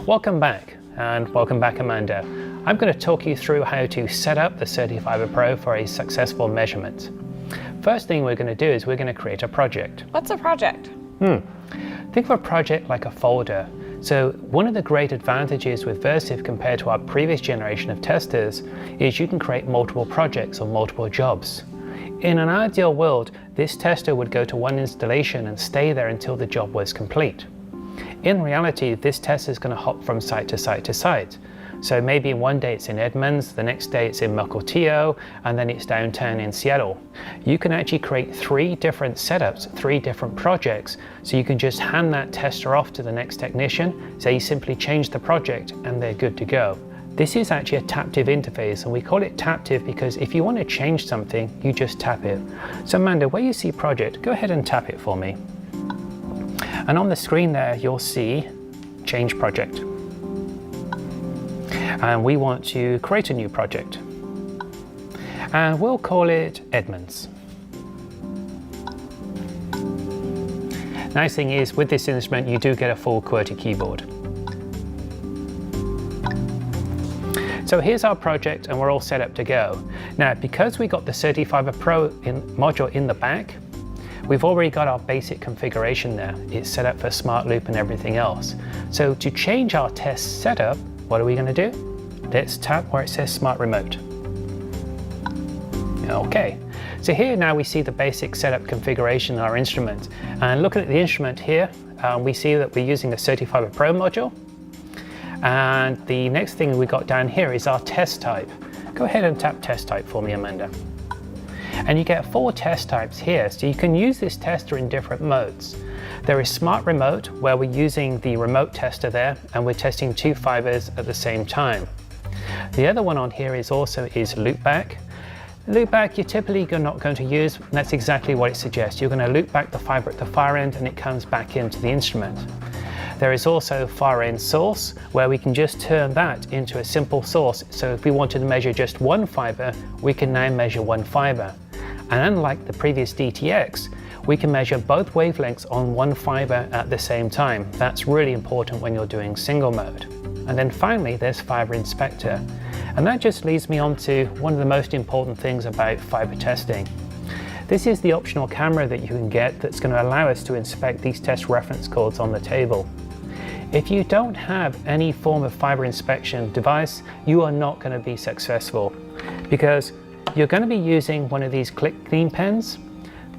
Welcome back, and welcome back Amanda. I'm going to talk you through how to set up the CertiFiber Pro for a successful measurement. First thing we're going to do is we're going to create a project. What's a project? Think of a project like a folder. So one of the great advantages with Versiv compared to our previous generation of testers is you can create multiple projects or multiple jobs. In an ideal world, this tester would go to one installation and stay there until the job was complete. In reality, this tester is going to hop from site to site to site. So maybe one day it's in Edmonds, the next day it's in Mukilteo, and then it's downtown in Seattle. You can actually create 3 different setups, 3 different projects, so you can just hand that tester off to the next technician, so you simply change the project and they're good to go. This is actually a taptive interface, and we call it taptive because if you want to change something, you just tap it. So Amanda, where you see project, go ahead and tap it for me. And on the screen there, you'll see change project. And we want to create a new project. And we'll call it Edmonds. Nice thing is, with this instrument, you do get a full QWERTY keyboard. So here's our project and we're all set up to go. Now, because we got the CertiFiber Pro module in the back, we've already got our basic configuration there. It's set up for smart loop and everything else. So to change our test setup, what are we going to do? Let's tap where it says Smart Remote. Okay, so here now we see the basic setup configuration of our instrument. And looking at the instrument here, we see that we're using the CertiFiber Pro module. And the next thing we got down here is our test type. Go ahead and tap test type for me, Amanda. And you get 4 test types here, so you can use this tester in different modes. There is Smart Remote, where we're using the remote tester there, and we're testing 2 fibers at the same time. The other one on here is Loopback. Loopback you're typically not going to use, and that's exactly what it suggests. You're going to loop back the fiber at the far end and it comes back into the instrument. There is also far end source, where we can just turn that into a simple source. So if we wanted to measure just one fiber, we can now measure one fiber. And unlike the previous DTX, we can measure both wavelengths on one fiber at the same time. That's really important when you're doing single mode. And then finally, there's Fiber Inspector. And that just leads me on to one of the most important things about fiber testing. This is the optional camera that you can get that's going to allow us to inspect these test reference codes on the table. If you don't have any form of fiber inspection device, you are not going to be successful, because you're going to be using one of these click clean pens,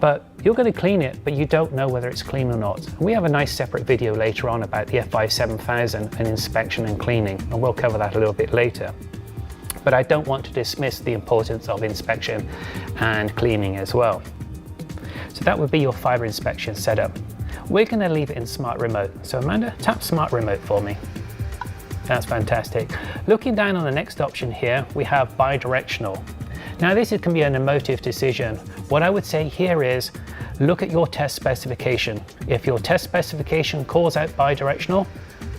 but you're going to clean it, but you don't know whether it's clean or not. We have a nice separate video later on about the F57000 and inspection and cleaning, and we'll cover that a little bit later. But I don't want to dismiss the importance of inspection and cleaning as well. So that would be your fiber inspection setup. We're going to leave it in Smart Remote. So Amanda, tap Smart Remote for me. That's fantastic. Looking down on the next option here, we have bidirectional. Now this can be an emotive decision. What I would say here is, look at your test specification. If your test specification calls out bidirectional,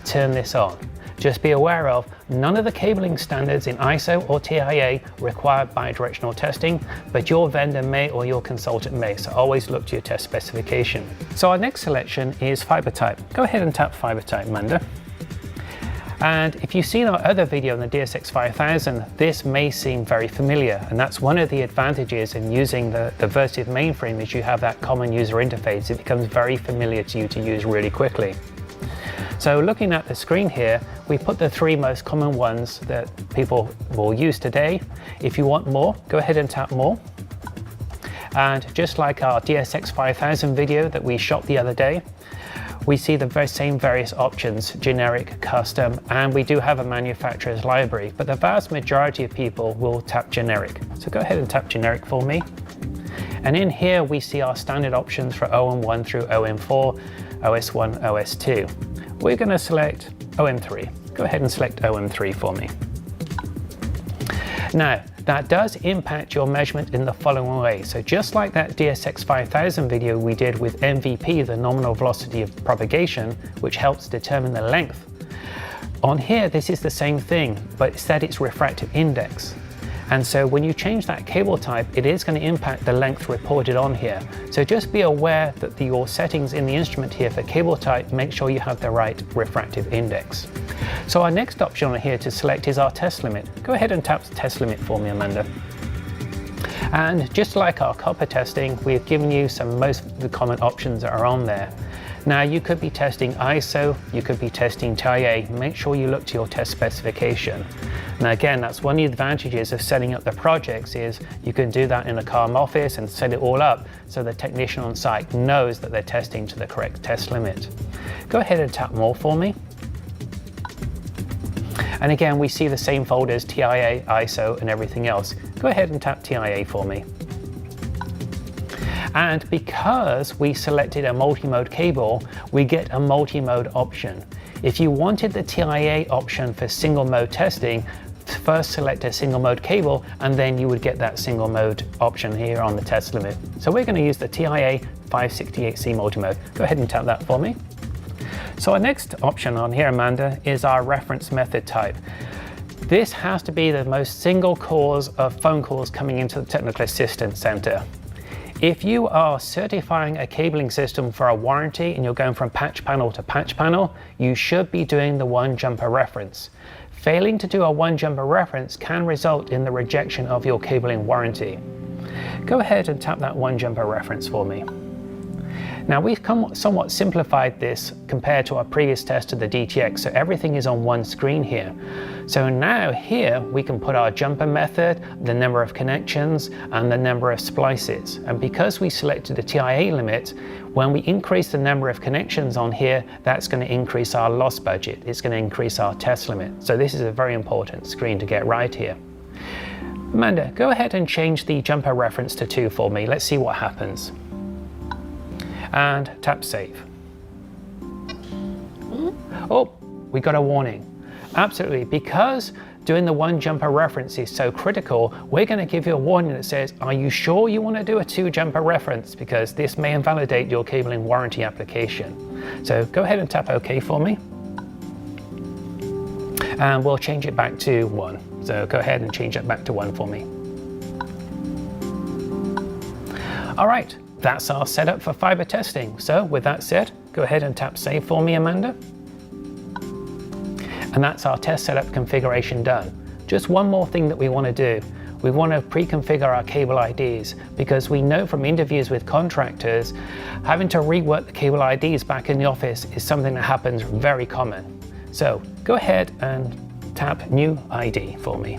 turn this on. Just be aware of, none of the cabling standards in ISO or TIA require bidirectional testing, but your vendor may or your consultant may, so always look to your test specification. So our next selection is fiber type. Go ahead and tap fiber type, Amanda. And if you've seen our other video on the DSX5000, this may seem very familiar, and that's one of the advantages in using the Versiv mainframe is you have that common user interface. It becomes very familiar to you to use really quickly. So looking at the screen here, we put the 3 most common ones that people will use today. If you want more, go ahead and tap more. And just like our DSX5000 video that we shot the other day, we see the very same various options, generic, custom, and we do have a manufacturer's library, but the vast majority of people will tap generic. So go ahead and tap generic for me. And in here, we see our standard options for OM1 through OM4, OS1, OS2. We're going to select OM3. Go ahead and select OM3 for me. Now, that does impact your measurement in the following way. So just like that DSX5000 video we did with MVP, the nominal velocity of propagation, which helps determine the length, on here this is the same thing, but instead it's refractive index. And so when you change that cable type, it is going to impact the length reported on here. So just be aware that your settings in the instrument here for cable type, make sure you have the right refractive index. So our next option on here to select is our test limit. Go ahead and tap test limit for me, Amanda. And just like our copper testing, we've given you most of the common options that are on there. Now you could be testing ISO, you could be testing TIA. Make sure you look to your test specification. Now again, that's one of the advantages of setting up the projects is you can do that in a calm office and set it all up so the technician on site knows that they're testing to the correct test limit. Go ahead and tap more for me. And again, we see the same folders, TIA, ISO, and everything else. Go ahead and tap TIA for me. And because we selected a multi-mode cable, we get a multi-mode option. If you wanted the TIA option for single mode testing, first select a single mode cable, and then you would get that single mode option here on the test limit. So we're going to use the TIA 568C multi-mode. Go ahead and tap that for me. So our next option on here, Amanda, is our reference method type. This has to be the most single cause of phone calls coming into the Technical Assistance Center. If you are certifying a cabling system for a warranty and you're going from patch panel to patch panel, you should be doing the one jumper reference. Failing to do a one jumper reference can result in the rejection of your cabling warranty. Go ahead and tap that one jumper reference for me. Now we've somewhat simplified this compared to our previous test of the DTX, so everything is on one screen here. So now here we can put our jumper method, the number of connections, and the number of splices. And because we selected the TIA limit, when we increase the number of connections on here, that's going to increase our loss budget. It's going to increase our test limit. So this is a very important screen to get right here. Amanda, go ahead and change the jumper reference to 2 for me. Let's see what happens. And tap save. Oh, we got a warning. Absolutely, because doing the one jumper reference is so critical, we're going to give you a warning that says, are you sure you want to do a 2 jumper reference? Because this may invalidate your cabling warranty application. So go ahead and tap OK for me. And we'll change it back to 1. So go ahead and change it back to 1 for me. All right. That's our setup for fiber testing. So with that said, go ahead and tap save for me, Amanda. And that's our test setup configuration done. Just one more thing that we want to do. We want to pre-configure our cable IDs because we know from interviews with contractors, having to rework the cable IDs back in the office is something that happens very common. So go ahead and tap new ID for me.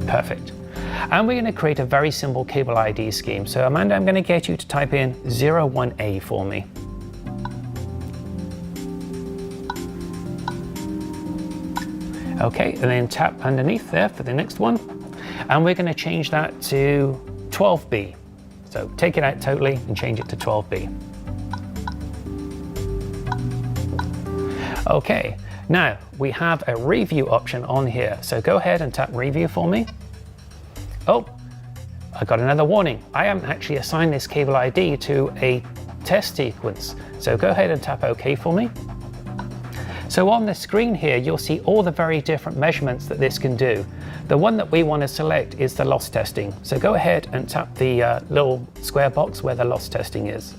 Perfect. And we're going to create a very simple cable ID scheme. So Amanda, I'm going to get you to type in 01A for me. Okay, and then tap underneath there for the next one. And we're going to change that to 12B. So take it out totally and change it to 12B. Okay, now we have a review option on here. So go ahead and tap review for me. Oh, I got another warning. I haven't actually assigned this cable ID to a test sequence. So go ahead and tap OK for me. So on the screen here, you'll see all the very different measurements that this can do. The one that we want to select is the loss testing. So go ahead and tap the little square box where the loss testing is.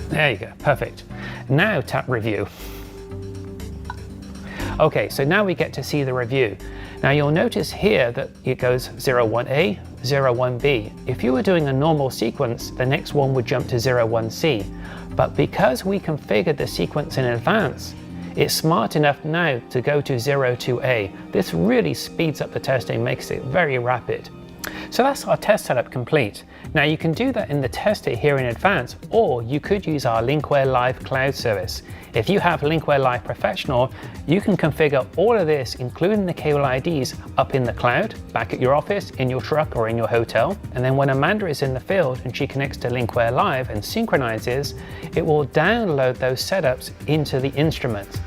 There you go, perfect. Now tap review. Okay, so now we get to see the review. Now you'll notice here that it goes 01A, 01B. If you were doing a normal sequence, the next one would jump to 01C. But because we configured the sequence in advance, it's smart enough now to go to 02A. This really speeds up the testing, makes it very rapid. So that's our test setup complete. Now you can do that in the tester here in advance, or you could use our Linkware Live cloud service. If you have Linkware Live Professional, you can configure all of this, including the cable IDs, up in the cloud, back at your office, in your truck, or in your hotel. And then when Amanda is in the field and she connects to Linkware Live and synchronizes, it will download those setups into the instrument.